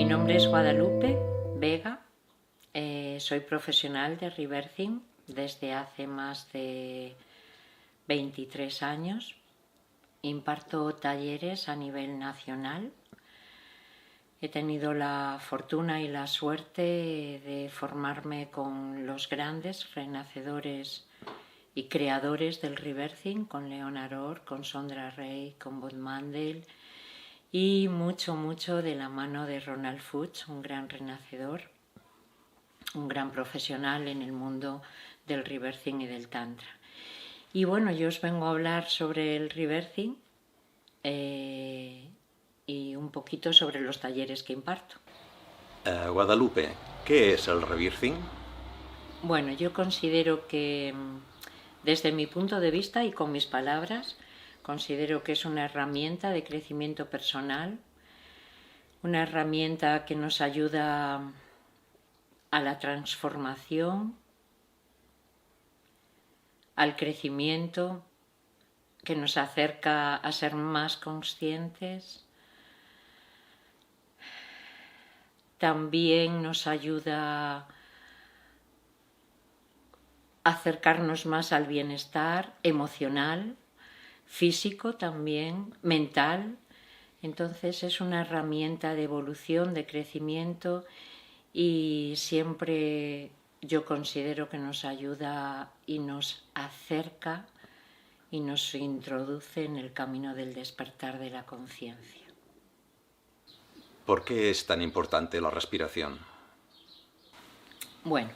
Mi nombre es Guadalupe Vega, soy profesional de rebirthing desde hace más de 23 años. Imparto talleres a nivel nacional. He tenido la fortuna y la suerte de formarme con los grandes renacedores y creadores del rebirthing, con Leonard Orr, con Sondra Ray, con Bob Mandel, y mucho de la mano de Ronald Fuchs, un gran renacedor, un gran profesional en el mundo del rebirthing y del tantra. Y bueno, yo os vengo a hablar sobre el rebirthing y un poquito sobre los talleres que imparto. Guadalupe, ¿qué es el rebirthing? Bueno, yo considero que, desde mi punto de vista y con mis palabras, considero que es una herramienta de crecimiento personal, una herramienta que nos ayuda a la transformación, al crecimiento, que nos acerca a ser más conscientes. También nos ayuda a acercarnos más al bienestar emocional, físico también, mental. Entonces es una herramienta de evolución, de crecimiento, y siempre yo considero que nos ayuda y nos acerca y nos introduce en el camino del despertar de la conciencia. ¿Por qué es tan importante la respiración? Bueno,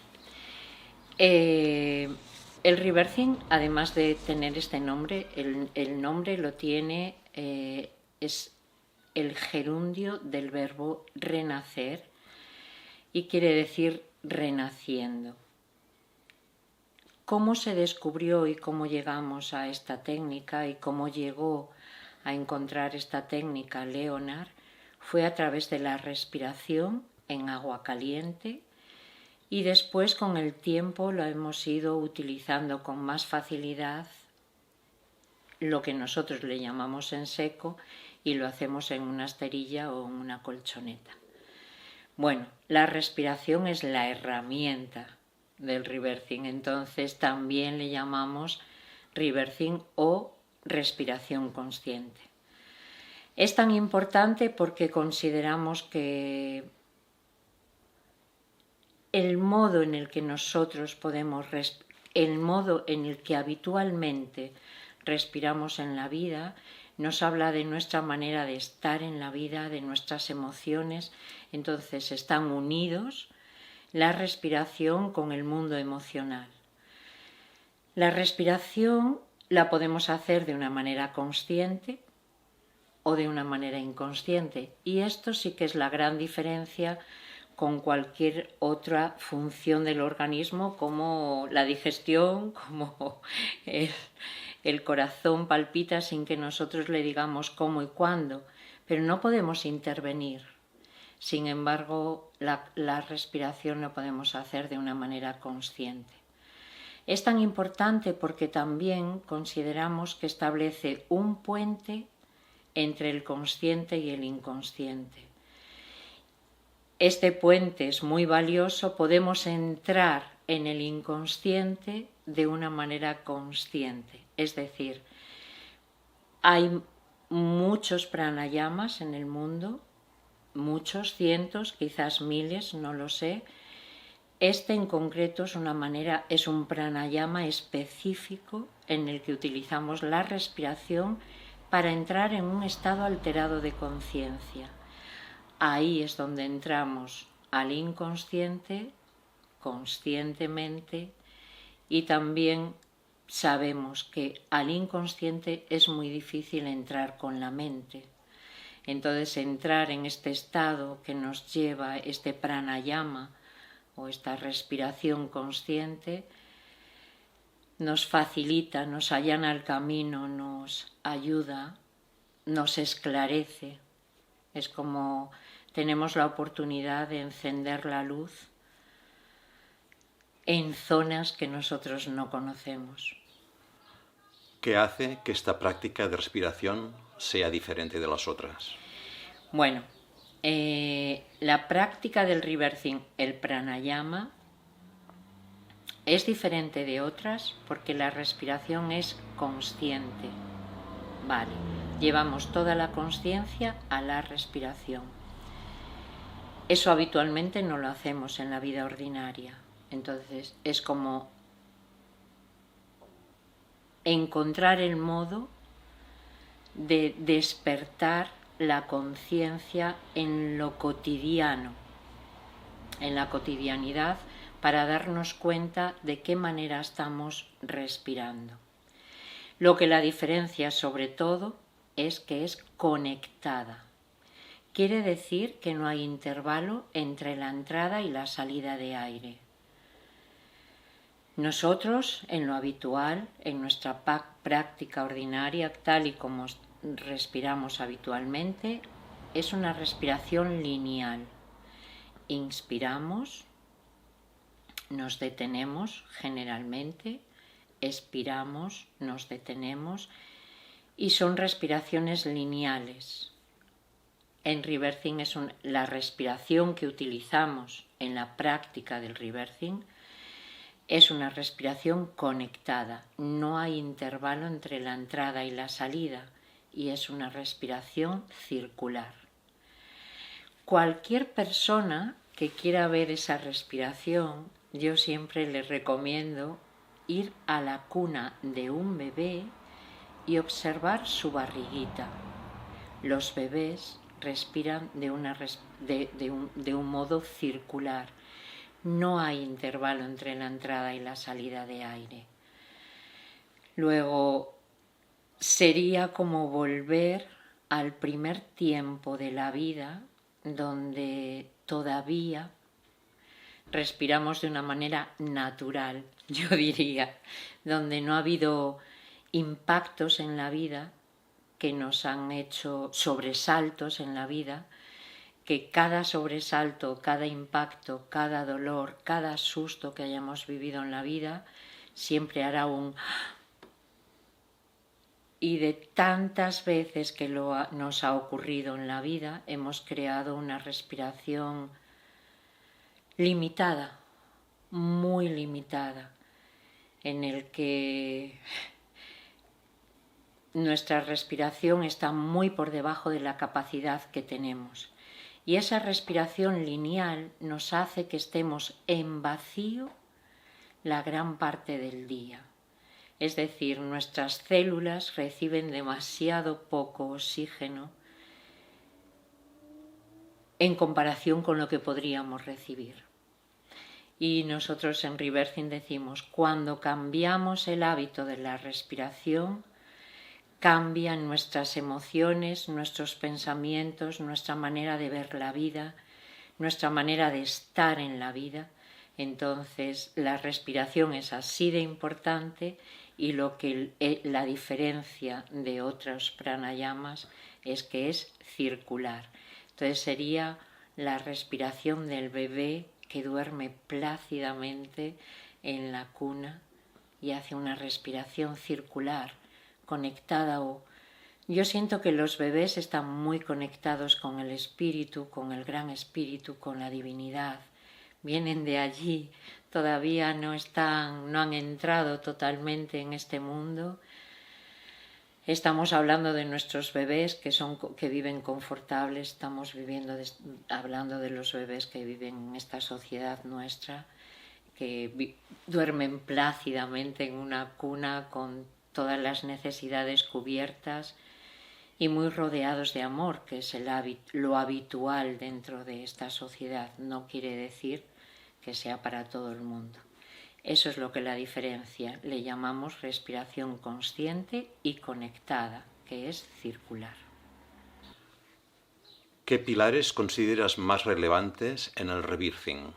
el rebirthing, además de tener este nombre, el nombre lo tiene, es el gerundio del verbo renacer y quiere decir renaciendo. ¿Cómo se descubrió y cómo llegamos a esta técnica y cómo llegó a encontrar esta técnica Leonard? Fue a través de la respiración en agua caliente, y después con el tiempo lo hemos ido utilizando con más facilidad, lo que nosotros le llamamos en seco, y lo hacemos en una esterilla o en una colchoneta. Bueno, la respiración es la herramienta del rebirthing, entonces también le llamamos rebirthing o respiración consciente. Es tan importante porque consideramos que el modo en el que nosotros podemos el modo en el que habitualmente respiramos en la vida nos habla de nuestra manera de estar en la vida, de nuestras emociones. Entonces están unidos la respiración con el mundo emocional. La respiración la podemos hacer de una manera consciente o de una manera inconsciente, y esto sí que es la gran diferencia con cualquier otra función del organismo, como la digestión, como el corazón palpita sin que nosotros le digamos cómo y cuándo, pero no podemos intervenir. Sin embargo, la respiración lo podemos hacer de una manera consciente. Es tan importante porque también consideramos que establece un puente entre el consciente y el inconsciente. Este puente es muy valioso, podemos entrar en el inconsciente de una manera consciente. Es decir, hay muchos pranayamas en el mundo, muchos, cientos, quizás miles, no lo sé. Este en concreto es un pranayama específico en el que utilizamos la respiración para entrar en un estado alterado de conciencia. Ahí es donde entramos al inconsciente, conscientemente, y también sabemos que al inconsciente es muy difícil entrar con la mente. Entonces entrar en este estado que nos lleva este pranayama o esta respiración consciente nos facilita, nos allana el camino, nos ayuda, nos esclarece. Es como tenemos la oportunidad de encender la luz en zonas que nosotros no conocemos. ¿Qué hace que esta práctica de respiración sea diferente de las otras? Bueno, La práctica del rebirthing, el pranayama, es diferente de otras porque la respiración es consciente. Vale, llevamos toda la consciencia a la respiración. Eso habitualmente no lo hacemos en la vida ordinaria. Entonces es como encontrar el modo de despertar la conciencia en lo cotidiano, en la cotidianidad, para darnos cuenta de qué manera estamos respirando. Lo que la diferencia sobre todo es que es conectada. Quiere decir que no hay intervalo entre la entrada y la salida de aire. Nosotros, en lo habitual, en nuestra práctica ordinaria, tal y como respiramos habitualmente, es una respiración lineal. Inspiramos, nos detenemos generalmente, expiramos, nos detenemos, y son respiraciones lineales. En rebirthing la respiración que utilizamos en la práctica del rebirthing es una respiración conectada, no hay intervalo entre la entrada y la salida, y es una respiración circular. Cualquier persona que quiera ver esa respiración, yo siempre les recomiendo ir a la cuna de un bebé y observar su barriguita. Los bebés respiran de un modo circular. No hay intervalo entre la entrada y la salida de aire. Luego, sería como volver al primer tiempo de la vida, donde todavía respiramos de una manera natural, yo diría, donde no ha habido impactos en la vida que nos han hecho sobresaltos en la vida, que cada sobresalto, cada impacto, cada dolor, cada susto que hayamos vivido en la vida, siempre hará un... Y de tantas veces que nos ha ocurrido en la vida, hemos creado una respiración limitada, muy limitada, en el que nuestra respiración está muy por debajo de la capacidad que tenemos. Y esa respiración lineal nos hace que estemos en vacío la gran parte del día. Es decir, nuestras células reciben demasiado poco oxígeno en comparación con lo que podríamos recibir. Y nosotros en rebirthing decimos, cuando cambiamos el hábito de la respiración, cambian nuestras emociones, nuestros pensamientos, nuestra manera de ver la vida, nuestra manera de estar en la vida. Entonces la respiración es así de importante, y la diferencia de otros pranayamas es que es circular. Entonces sería la respiración del bebé que duerme plácidamente en la cuna y hace una respiración circular, conectada. Yo siento que los bebés están muy conectados con el espíritu, con el gran espíritu, con la divinidad. Vienen de allí, todavía no han entrado totalmente en este mundo. Estamos hablando de nuestros bebés que viven confortables, estamos hablando de los bebés que viven en esta sociedad nuestra, que duermen plácidamente en una cuna con todas las necesidades cubiertas y muy rodeados de amor, que es lo habitual dentro de esta sociedad. No quiere decir que sea para todo el mundo. Eso es lo que la diferencia. Le llamamos respiración consciente y conectada, que es circular. ¿Qué pilares consideras más relevantes en el rebirthing?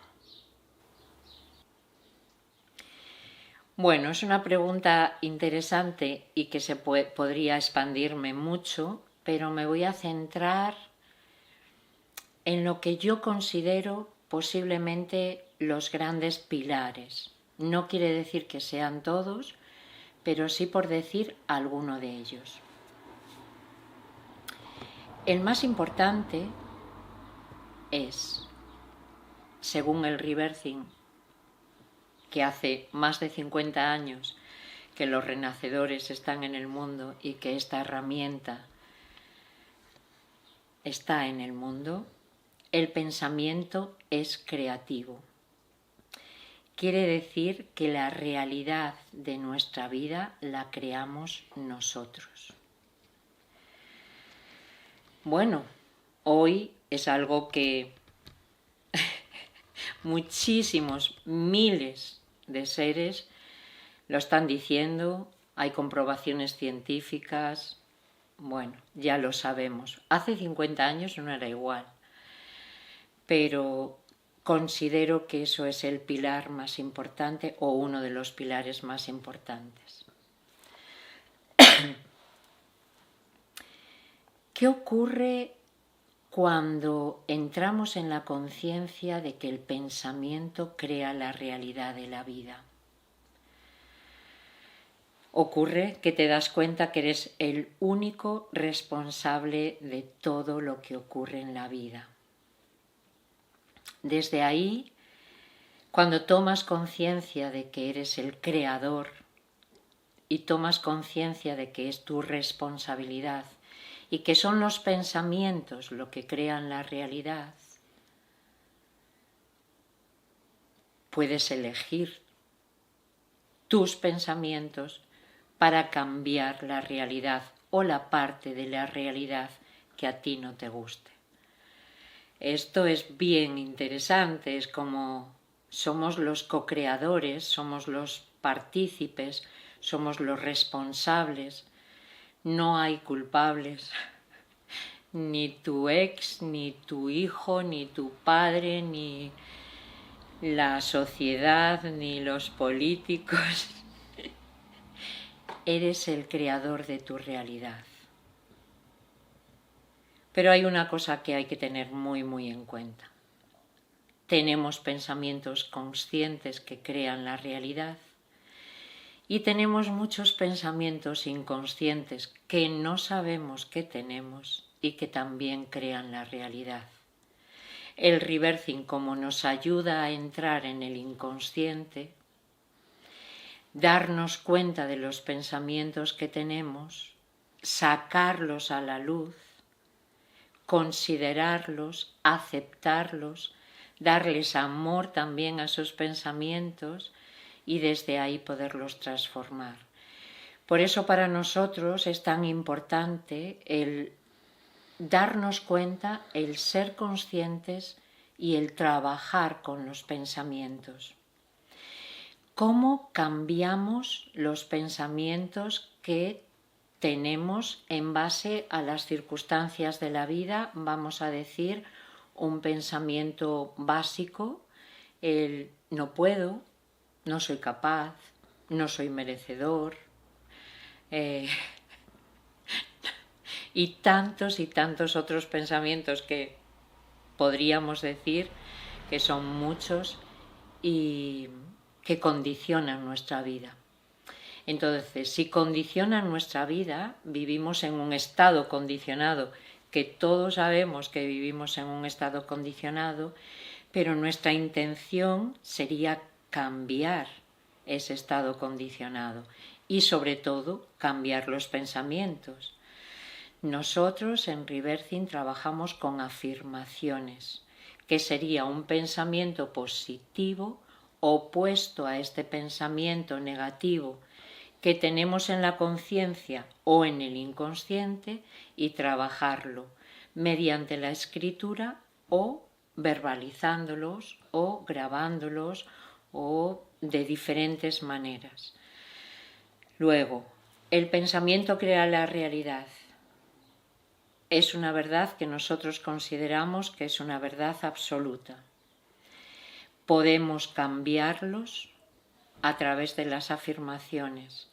Bueno, es una pregunta interesante y que podría expandirme mucho, pero me voy a centrar en lo que yo considero posiblemente los grandes pilares. No quiere decir que sean todos, pero sí por decir alguno de ellos. El más importante es, según el Rebirthing, que hace más de 50 años que los renacedores están en el mundo y que esta herramienta está en el mundo, el pensamiento es creativo. Quiere decir que la realidad de nuestra vida la creamos nosotros. Bueno, hoy es algo que muchísimos, miles de seres lo están diciendo, hay comprobaciones científicas, bueno, ya lo sabemos. Hace 50 años no era igual, pero considero que eso es el pilar más importante o uno de los pilares más importantes. ¿Qué ocurre cuando entramos en la conciencia de que el pensamiento crea la realidad de la vida? Ocurre que te das cuenta que eres el único responsable de todo lo que ocurre en la vida. Desde ahí, cuando tomas conciencia de que eres el creador y tomas conciencia de que es tu responsabilidad y que son los pensamientos lo que crean la realidad, puedes elegir tus pensamientos para cambiar la realidad o la parte de la realidad que a ti no te guste. Esto es bien interesante, es como somos los co-creadores, somos los partícipes, somos los responsables, no hay culpables, ni tu ex, ni tu hijo, ni tu padre, ni la sociedad, ni los políticos. Eres el creador de tu realidad. Pero hay una cosa que hay que tener muy en cuenta. Tenemos pensamientos conscientes que crean la realidad y tenemos muchos pensamientos inconscientes que no sabemos que tenemos y que también crean la realidad. El Rebirthing, como nos ayuda a entrar en el inconsciente, darnos cuenta de los pensamientos que tenemos, sacarlos a la luz, considerarlos, aceptarlos, darles amor también a esos pensamientos y desde ahí poderlos transformar. Por eso para nosotros es tan importante el darnos cuenta, el ser conscientes y el trabajar con los pensamientos. ¿Cómo cambiamos los pensamientos que tenemos en base a las circunstancias de la vida? Vamos a decir un pensamiento básico, el no puedo, no soy capaz, no soy merecedor, y tantos otros pensamientos que podríamos decir que son muchos y que condicionan nuestra vida. Entonces, si condicionan nuestra vida, vivimos en un estado condicionado, que todos sabemos que vivimos en un estado condicionado, pero nuestra intención sería cambiar ese estado condicionado y sobre todo cambiar los pensamientos. Nosotros en Rebirthing trabajamos con afirmaciones, que sería un pensamiento positivo opuesto a este pensamiento negativo que tenemos en la conciencia o en el inconsciente y trabajarlo mediante la escritura o verbalizándolos o grabándolos o de diferentes maneras. Luego, el pensamiento crea la realidad. Es una verdad que nosotros consideramos que es una verdad absoluta. Podemos cambiarlos a través de las afirmaciones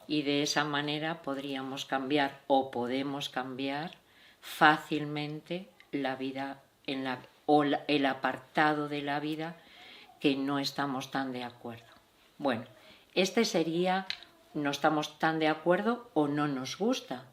y de esa manera podríamos cambiar o podemos cambiar fácilmente la vida o el apartado de la vida que no estamos tan de acuerdo. Bueno, este sería no estamos tan de acuerdo o no nos gusta.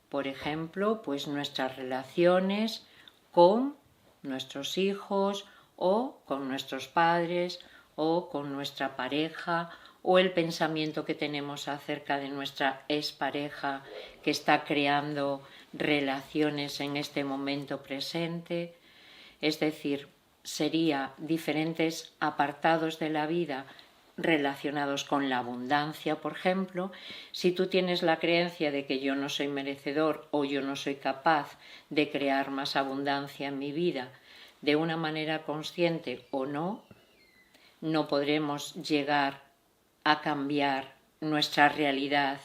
Por ejemplo, pues nuestras relaciones con nuestros hijos o con nuestros padres o con nuestra pareja, o el pensamiento que tenemos acerca de nuestra expareja que está creando relaciones en este momento presente. Es decir, sería diferentes apartados de la vida relacionados con la abundancia, por ejemplo. Si tú tienes la creencia de que yo no soy merecedor o yo no soy capaz de crear más abundancia en mi vida de una manera consciente o no, no podremos llegar a cambiar nuestra realidad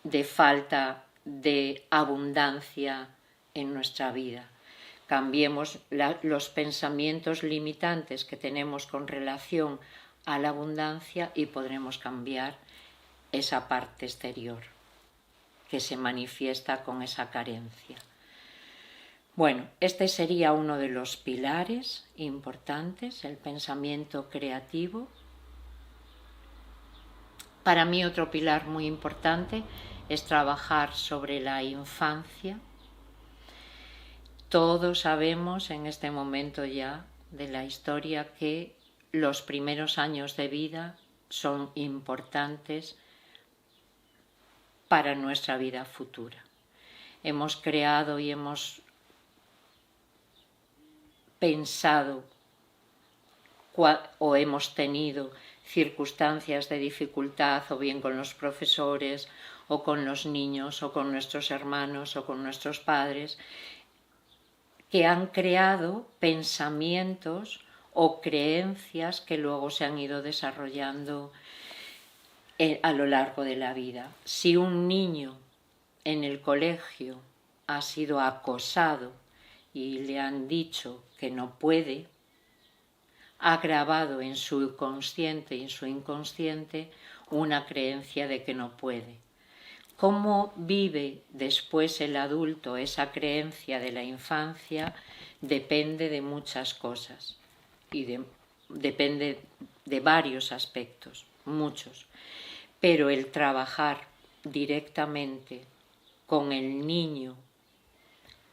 de falta de abundancia en nuestra vida. Cambiemos los pensamientos limitantes que tenemos con relación a la abundancia y podremos cambiar esa parte exterior que se manifiesta con esa carencia. Bueno, este sería uno de los pilares importantes, el pensamiento creativo. Para mí otro pilar muy importante es trabajar sobre la infancia. Todos sabemos en este momento ya de la historia que los primeros años de vida son importantes para nuestra vida futura. Hemos creado y hemos pensado o hemos tenido circunstancias de dificultad, o bien con los profesores, o con los niños, o con nuestros hermanos, o con nuestros padres, que han creado pensamientos o creencias que luego se han ido desarrollando a lo largo de la vida. Si un niño en el colegio ha sido acosado y le han dicho que no puede, ha grabado en su consciente y en su inconsciente una creencia de que no puede. Cómo vive después el adulto esa creencia de la infancia depende de muchas cosas y depende de varios aspectos, muchos. Pero el trabajar directamente con el niño,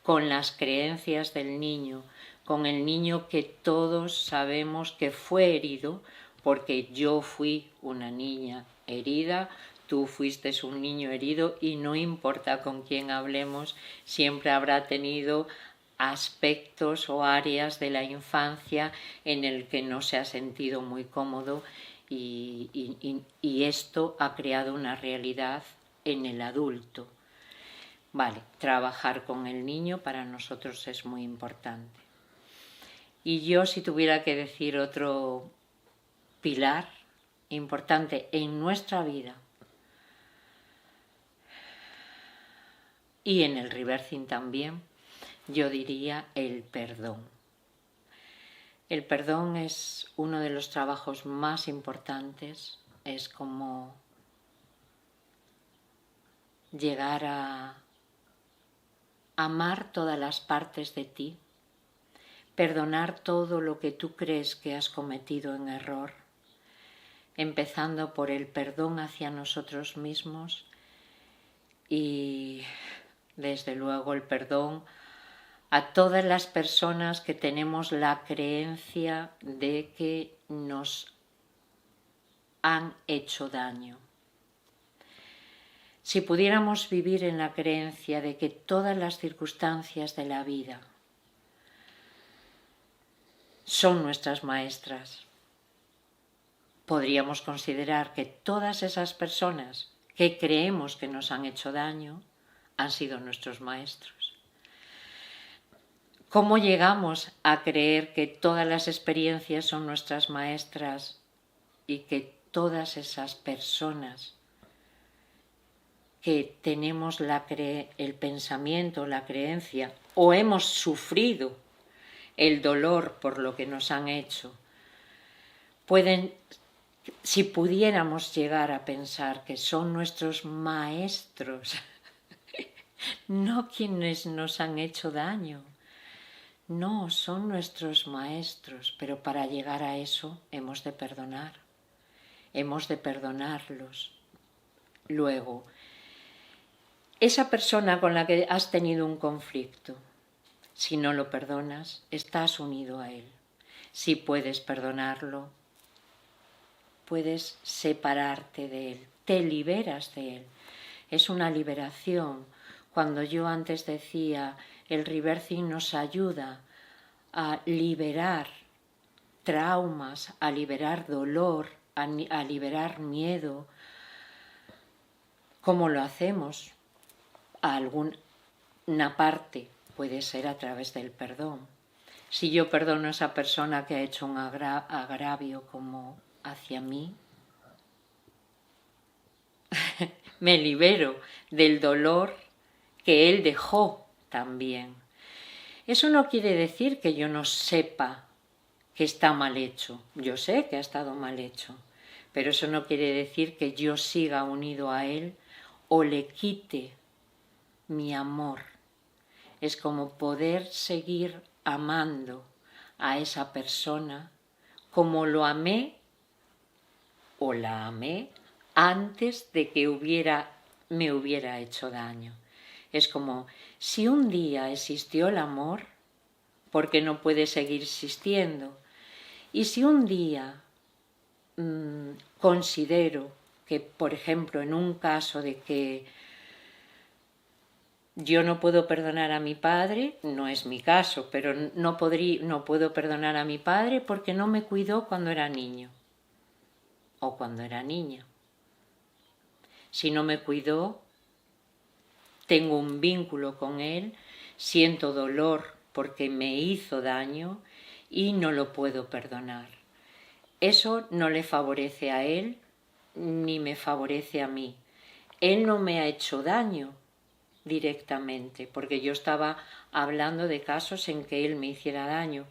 con las creencias del niño, con el niño que todos sabemos que fue herido, porque yo fui una niña herida, tú fuiste un niño herido, y no importa con quién hablemos, siempre habrá tenido aspectos o áreas de la infancia en el que no se ha sentido muy cómodo, y esto ha creado una realidad en el adulto. Vale, trabajar con el niño para nosotros es muy importante. Y yo, si tuviera que decir otro pilar importante en nuestra vida y en el rebirthing también, yo diría el perdón. El perdón es uno de los trabajos más importantes, es como llegar a amar todas las partes de ti, perdonar todo lo que tú crees que has cometido en error, empezando por el perdón hacia nosotros mismos y desde luego el perdón a todas las personas que tenemos la creencia de que nos han hecho daño. Si pudiéramos vivir en la creencia de que todas las circunstancias de la vida son nuestras maestras, podríamos considerar que todas esas personas que creemos que nos han hecho daño han sido nuestros maestros. ¿Cómo llegamos a creer que todas las experiencias son nuestras maestras y que todas esas personas que tenemos el pensamiento, la creencia, o hemos sufrido el dolor por lo que nos han hecho, si pudiéramos llegar a pensar que son nuestros maestros, no quienes nos han hecho daño? No, son nuestros maestros, pero para llegar a eso hemos de perdonar, hemos de perdonarlos. Luego, esa persona con la que has tenido un conflicto, Si no lo perdonas, estás unido a él. Si puedes perdonarlo, puedes separarte de él, te liberas de él. Es una liberación. Cuando yo antes decía, el rebirthing nos ayuda a liberar traumas, a liberar dolor, a liberar miedo. ¿Cómo lo hacemos? A alguna parte puede ser a través del perdón. Si yo perdono a esa persona que ha hecho un agravio como hacia mí, me libero del dolor que él dejó también. Eso no quiere decir que yo no sepa que está mal hecho. Yo sé que ha estado mal hecho, pero eso no quiere decir que yo siga unido a él o le quite mi amor. Es como poder seguir amando a esa persona como lo amé o la amé antes de que me hubiera hecho daño. Es como, si un día existió el amor, ¿por qué no puede seguir existiendo? Y si un día considero que, por ejemplo, en un caso de que yo no puedo perdonar a mi padre, no es mi caso, pero no puedo perdonar a mi padre porque no me cuidó cuando era niño o cuando era niña. Si no me cuidó, tengo un vínculo con él, siento dolor porque me hizo daño y no lo puedo perdonar. Eso no le favorece a él ni me favorece a mí. Él no me ha hecho daño directamente, porque yo estaba hablando de casos en que él me hiciera daño,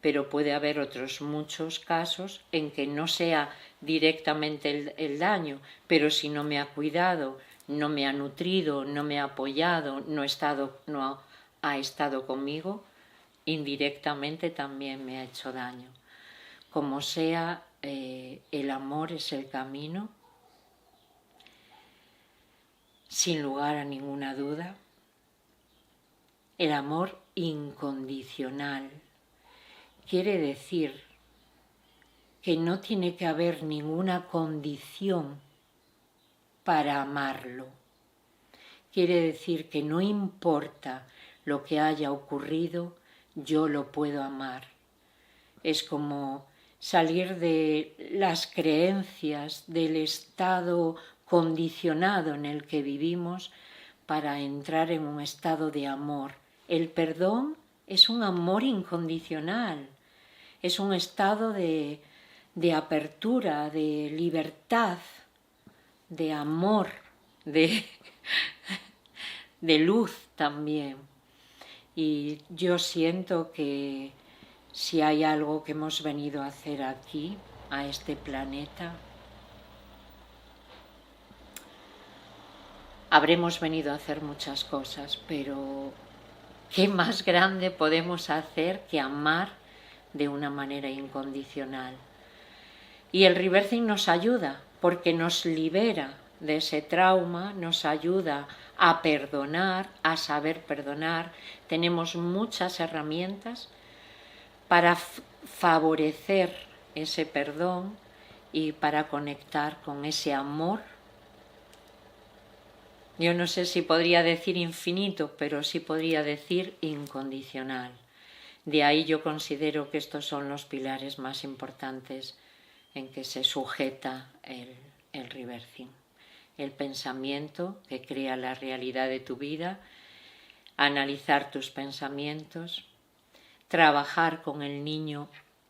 pero puede haber otros muchos casos en que no sea directamente el daño, pero si no me ha cuidado, no me ha nutrido, no me ha apoyado, no ha estado conmigo, indirectamente también me ha hecho daño. Como sea, el amor es el camino, sin lugar a ninguna duda. El amor incondicional quiere decir que no tiene que haber ninguna condición para amarlo. Quiere decir que no importa lo que haya ocurrido, yo lo puedo amar. Es como salir de las creencias, del estado condicionado en el que vivimos para entrar en un estado de amor. El perdón es un amor incondicional, es un estado de apertura, de libertad, de amor, de luz también. Y yo siento que si hay algo que hemos venido a hacer aquí, a este planeta, habremos venido a hacer muchas cosas, pero ¿qué más grande podemos hacer que amar de una manera incondicional? Y el rebirthing nos ayuda, porque nos libera de ese trauma, nos ayuda a perdonar, a saber perdonar. Tenemos muchas herramientas para favorecer ese perdón y para conectar con ese amor. Yo no sé si podría decir infinito, pero sí podría decir incondicional. De ahí yo considero que estos son los pilares más importantes en que se sujeta el rebirthing. El pensamiento que crea la realidad de tu vida, analizar tus pensamientos, trabajar con el niño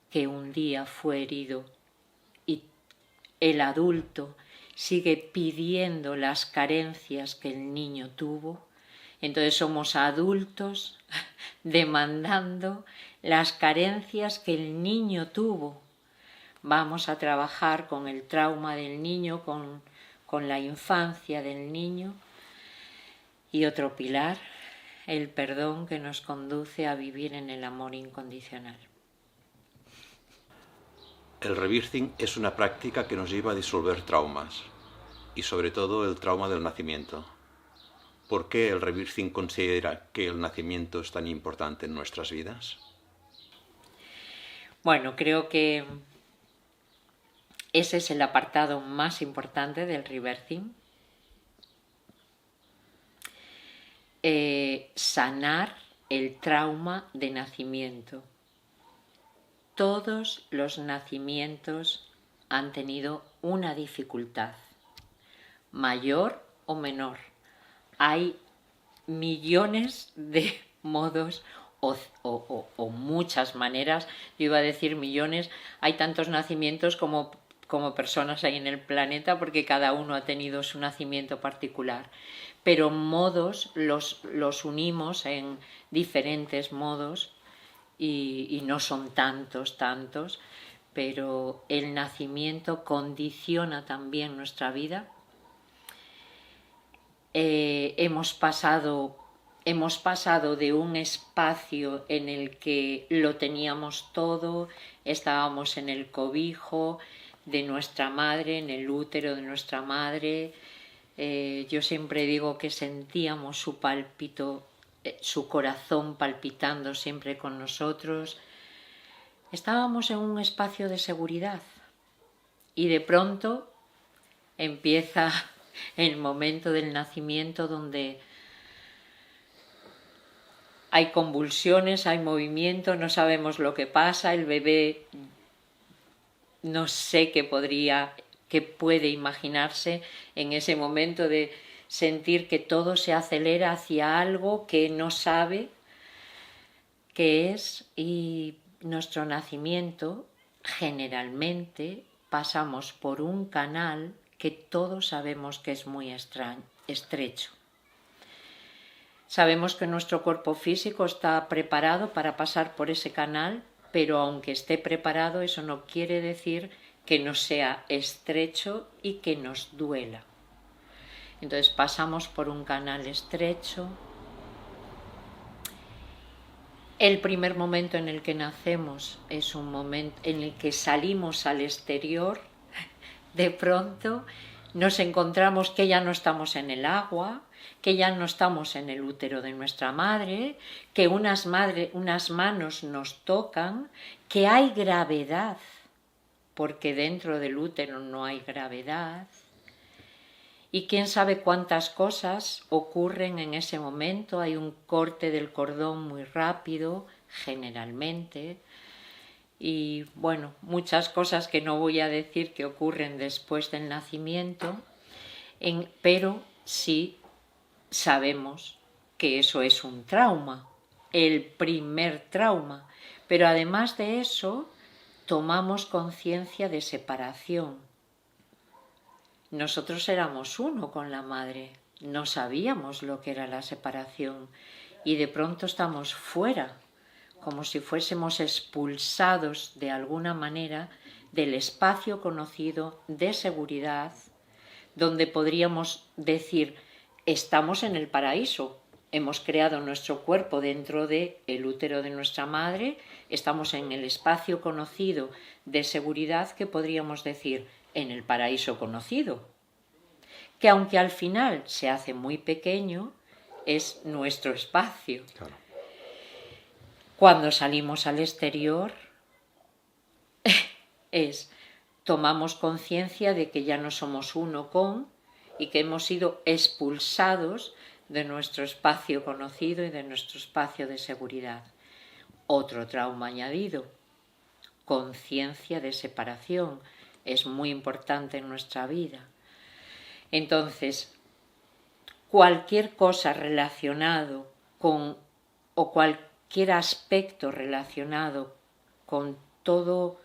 que un día fue herido y el adulto sigue pidiendo las carencias que el niño tuvo. Entonces somos adultos demandando las carencias que el niño tuvo. Vamos a trabajar con el trauma del niño, con la infancia del niño. Y otro pilar, el perdón que nos conduce a vivir en el amor incondicional. El rebirthing es una práctica que nos lleva a disolver traumas, y sobre todo el trauma del nacimiento. ¿Por qué el Rebirthing considera que el nacimiento es tan importante en nuestras vidas? Bueno, creo que ese es el apartado más importante del Rebirthing. Sanar el trauma de nacimiento. Todos los nacimientos han tenido una dificultad, mayor o menor. Hay millones de modos o muchas maneras, yo iba a decir millones, hay tantos nacimientos como personas hay en el planeta, porque cada uno ha tenido su nacimiento particular, pero modos los unimos en diferentes modos y no son tantos, pero el nacimiento condiciona también nuestra vida. Hemos pasado de un espacio en el que lo teníamos todo, estábamos en el cobijo de nuestra madre, en el útero de nuestra madre. Yo siempre digo que sentíamos su pálpito, su corazón palpitando siempre con nosotros. Estábamos en un espacio de seguridad y de pronto empieza el momento del nacimiento, donde hay convulsiones, hay movimiento, no sabemos lo que pasa, el bebé no sé qué puede imaginarse en ese momento de sentir que todo se acelera hacia algo que no sabe qué es. Y nuestro nacimiento, generalmente pasamos por un canal que todos sabemos que es muy estrecho. Sabemos que nuestro cuerpo físico está preparado para pasar por ese canal, pero aunque esté preparado, eso no quiere decir que no sea estrecho y que nos duela. Entonces pasamos por un canal estrecho. El primer momento en el que nacemos es un momento en el que salimos al exterior. De pronto nos encontramos que ya no estamos en el agua, que ya no estamos en el útero de nuestra madre, que unas manos nos tocan, que hay gravedad, porque dentro del útero no hay gravedad. Y quién sabe cuántas cosas ocurren en ese momento. Hay un corte del cordón muy rápido, generalmente. Y bueno, muchas cosas que no voy a decir que ocurren después del nacimiento, pero sí sabemos que eso es un trauma, el primer trauma. Pero además de eso, tomamos conciencia de separación. Nosotros éramos uno con la madre, no sabíamos lo que era la separación y de pronto estamos fuera, como si fuésemos expulsados de alguna manera del espacio conocido de seguridad, donde podríamos decir, estamos en el paraíso, hemos creado nuestro cuerpo dentro del útero de nuestra madre, estamos en el espacio conocido de seguridad, que podríamos decir, en el paraíso conocido, que aunque al final se hace muy pequeño, es nuestro espacio. Claro. Cuando salimos al exterior, tomamos conciencia de que ya no somos uno con, y que hemos sido expulsados de nuestro espacio conocido y de nuestro espacio de seguridad. Otro trauma añadido, conciencia de separación, es muy importante en nuestra vida. Entonces, cualquier cosa relacionado con, o cualquier aspecto relacionado con todo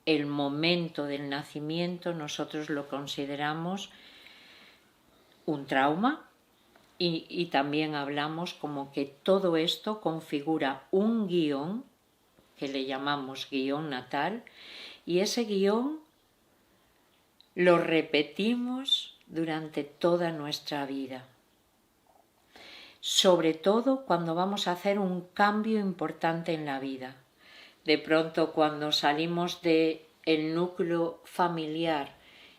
el momento del nacimiento, nosotros lo consideramos un trauma, y también hablamos como que todo esto configura un guión que le llamamos guión natal, y ese guión lo repetimos durante toda nuestra vida, sobre todo cuando vamos a hacer un cambio importante en la vida. De pronto, cuando salimos del núcleo familiar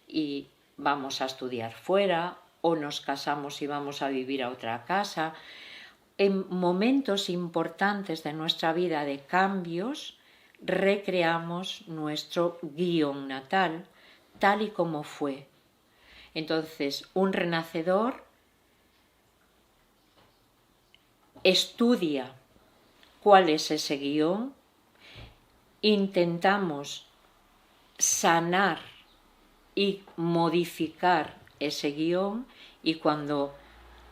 y vamos a estudiar fuera, o nos casamos y vamos a vivir a otra casa. En momentos importantes de nuestra vida de cambios, recreamos nuestro guión natal tal y como fue. Entonces, un renacedor estudia cuál es ese guión, intentamos sanar y modificar ese guión, y cuando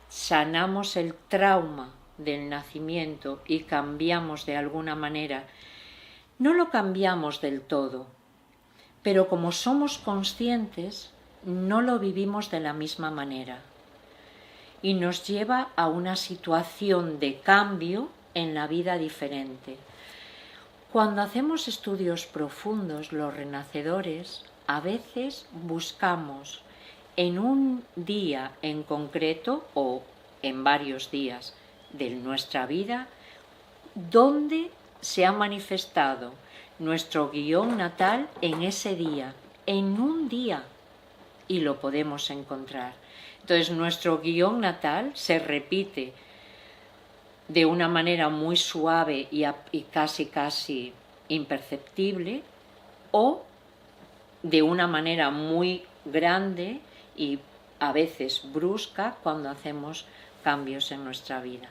sanamos el trauma del nacimiento y cambiamos de alguna manera, no lo cambiamos del todo, pero como somos conscientes, no lo vivimos de la misma manera y nos lleva a una situación de cambio en la vida diferente. Cuando hacemos estudios profundos, los renacedores, a veces buscamos en un día en concreto o en varios días de nuestra vida dónde se ha manifestado nuestro guión natal en ese día, en un día, y lo podemos encontrar. Entonces nuestro guión natal se repite de una manera muy suave y casi imperceptible, o de una manera muy grande y a veces brusca cuando hacemos cambios en nuestra vida.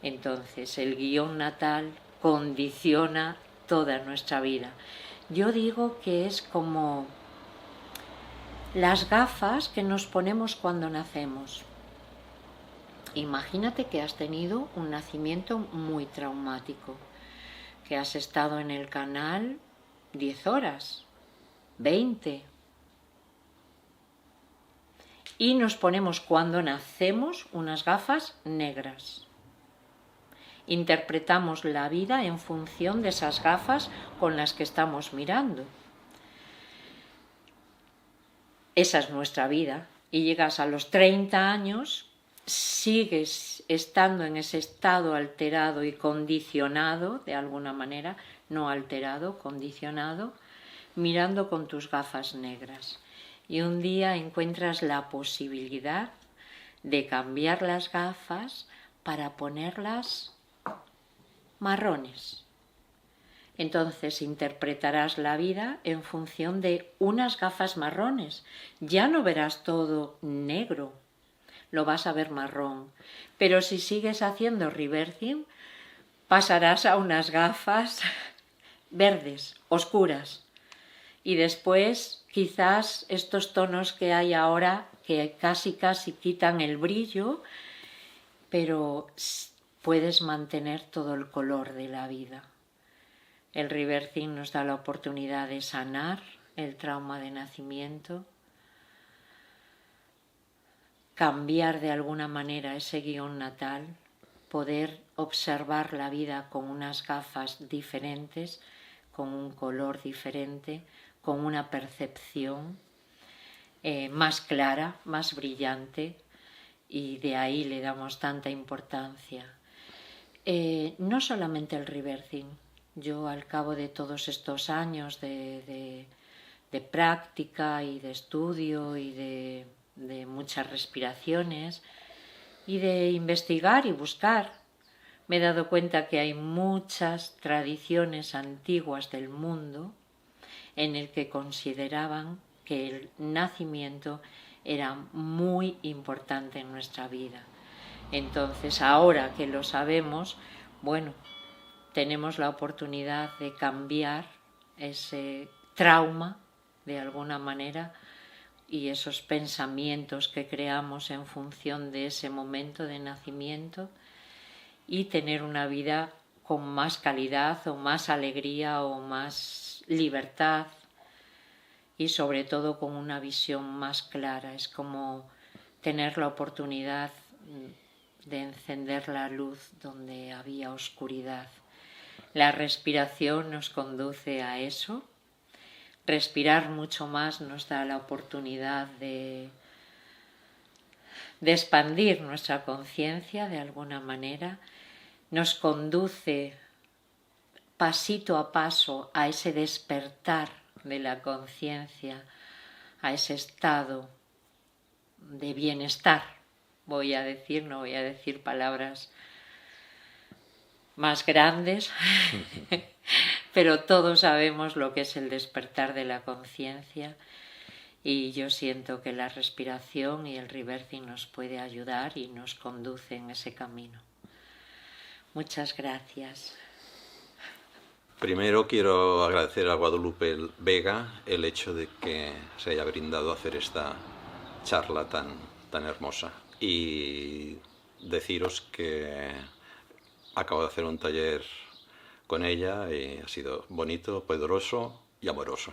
Entonces el guión natal condiciona toda nuestra vida. Yo digo que es como las gafas que nos ponemos cuando nacemos. Imagínate que has tenido un nacimiento muy traumático, que has estado en el canal 10 horas, 20. Y nos ponemos cuando nacemos unas gafas negras. Interpretamos la vida en función de esas gafas con las que estamos mirando. Esa es nuestra vida. Y llegas a los 30 años, sigues estando en ese estado alterado y condicionado, de alguna manera, no alterado, condicionado, mirando con tus gafas negras. Y un día encuentras la posibilidad de cambiar las gafas para ponerlas marrones. Entonces interpretarás la vida en función de unas gafas marrones. Ya no verás todo negro, lo vas a ver marrón. Pero si sigues haciendo reversing, pasarás a unas gafas verdes, oscuras. Y después quizás estos tonos que hay ahora, que casi quitan el brillo, pero puedes mantener todo el color de la vida. El reversing nos da la oportunidad de sanar el trauma de nacimiento, cambiar de alguna manera ese guión natal, poder observar la vida con unas gafas diferentes, con un color diferente, con una percepción más clara, más brillante, y de ahí le damos tanta importancia. No solamente el reversing. Yo, al cabo de todos estos años de práctica y de estudio y de muchas respiraciones y de investigar y buscar, me he dado cuenta que hay muchas tradiciones antiguas del mundo en el que consideraban que el nacimiento era muy importante en nuestra vida. Entonces, ahora que lo sabemos, bueno, tenemos la oportunidad de cambiar ese trauma de alguna manera y esos pensamientos que creamos en función de ese momento de nacimiento, y tener una vida con más calidad o más alegría o más libertad, y sobre todo con una visión más clara. Es como tener la oportunidad de encender la luz donde había oscuridad. La respiración nos conduce a eso. Respirar mucho más nos da la oportunidad de expandir nuestra conciencia de alguna manera. Nos conduce pasito a paso a ese despertar de la conciencia, a ese estado de bienestar, voy a decir, no voy a decir palabras más grandes, pero todos sabemos lo que es el despertar de la conciencia, y yo siento que la respiración y el rebirthing nos puede ayudar y nos conduce en ese camino. Muchas gracias. Primero quiero agradecer a Guadalupe Vega el hecho de que se haya brindado a hacer esta charla tan hermosa, y deciros que acabo de hacer un taller con ella y ha sido bonito, poderoso y amoroso.